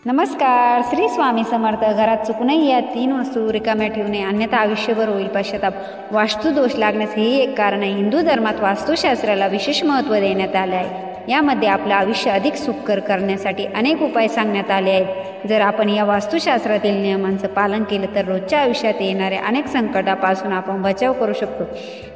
नमस्कार. श्री स्वामी समर्थ. घरात चुकूनही या 3 वस्तू रिकाम्या ठेवू नये, अन्यथा आयुष्यभर होईल पश्चाताप. वास्तुदोष लागण्यास हे एक कारण आहे. हिंदू धर्मात वास्तुशास्त्राला विशेष महत्त्व देण्यात आले आहे. यामध्ये आपलं आयुष्य अधिक सुखकर करण्यासाठी अनेक उपाय सांगण्यात आले आहेत. जर आपण या वास्तुशास्त्रातील नियमांचं पालन केलं तर रोजच्या आयुष्यात येणाऱ्या अनेक संकटापासून आपण बचाव करू शकतो.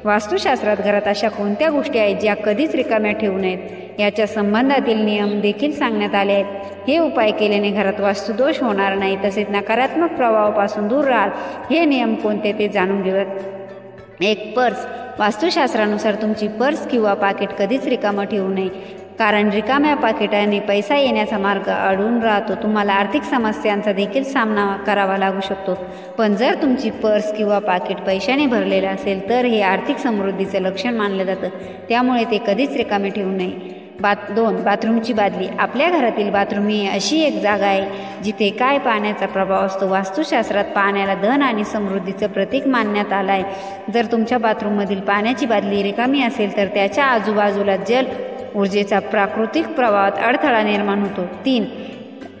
वास्तुशास्त्रात घरात अशा कोणत्या गोष्टी आहेत ज्या कधीच रिकाम्या ठेवू नयेत याच्या संबंधातील नियम देखील सांगण्यात आले आहेत. हे उपाय केल्याने घरात वास्तुदोष होणार नाही, तसेच नकारात्मक प्रभावापासून दूर राहाल. हे नियम कोणते ते जाणून घेऊयात. 1. पर्स. वास्तुशास्त्रानुसार तुमची पर्स किंवा पाकिट कधीच रिकामं ठेवू नये, कारण रिकाम्या पाकिटाने पैसा येण्याचा मार्ग अडून राहतो. तुम्हाला आर्थिक समस्यांचा देखील सामना करावा लागू शकतो. पण जर तुमची पर्स किंवा पाकिट पैशाने भरलेलं असेल तर हे आर्थिक समृद्धीचं लक्षण मानलं जातं. त्यामुळे ते कधीच रिकामे ठेवू नये. 2. बाथरूमची बादली. आपल्या घरातील बाथरूम ही अशी एक जागा आहे जिथे काय पाण्याचा प्रभाव असतो. वास्तुशास्त्रात पाण्याला धन आणि समृद्धीचं प्रतीक मानण्यात आलं आहे. जर तुमच्या बाथरूममधील पाण्याची बादली रिकामी असेल तर त्याच्या आजूबाजूला जल ऊर्जेचा प्राकृतिक प्रवाहात अडथळा निर्माण होतो. 3.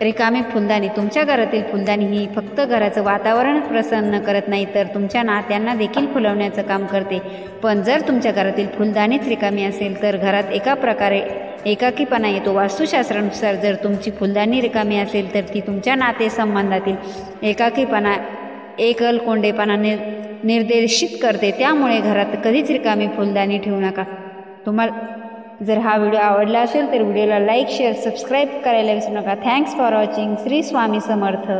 रिकामी फुलदाणी. तुमच्या घरातील फुलदाणी ही फक्त घराचं वातावरण प्रसन्न करत नाही तर तुमच्या नात्यांना देखील फुलवण्याचं काम करते. पण जर तुमच्या घरातील फुलदाणीच रिकामी असेल तर घरात एका प्रकारे एकाकीपणा येतो. वास्तुशास्त्रानुसार जर तुमची फुलदाणी रिकामी असेल तर ती तुमच्या नातेसंबंधातील एकाकीपणा एकलकोंडेपणा निर्देशित करते. त्यामुळे घरात कधीच रिकामी फुलदाणी ठेवू नका. तुम्हाला जर हा व्हिडिओ आवडला असेल तर व्हिडिओला लाईक, शेअर, सबस्क्राईब करायला विसरू नका. Thanks for watching. Shri Swami Samarth.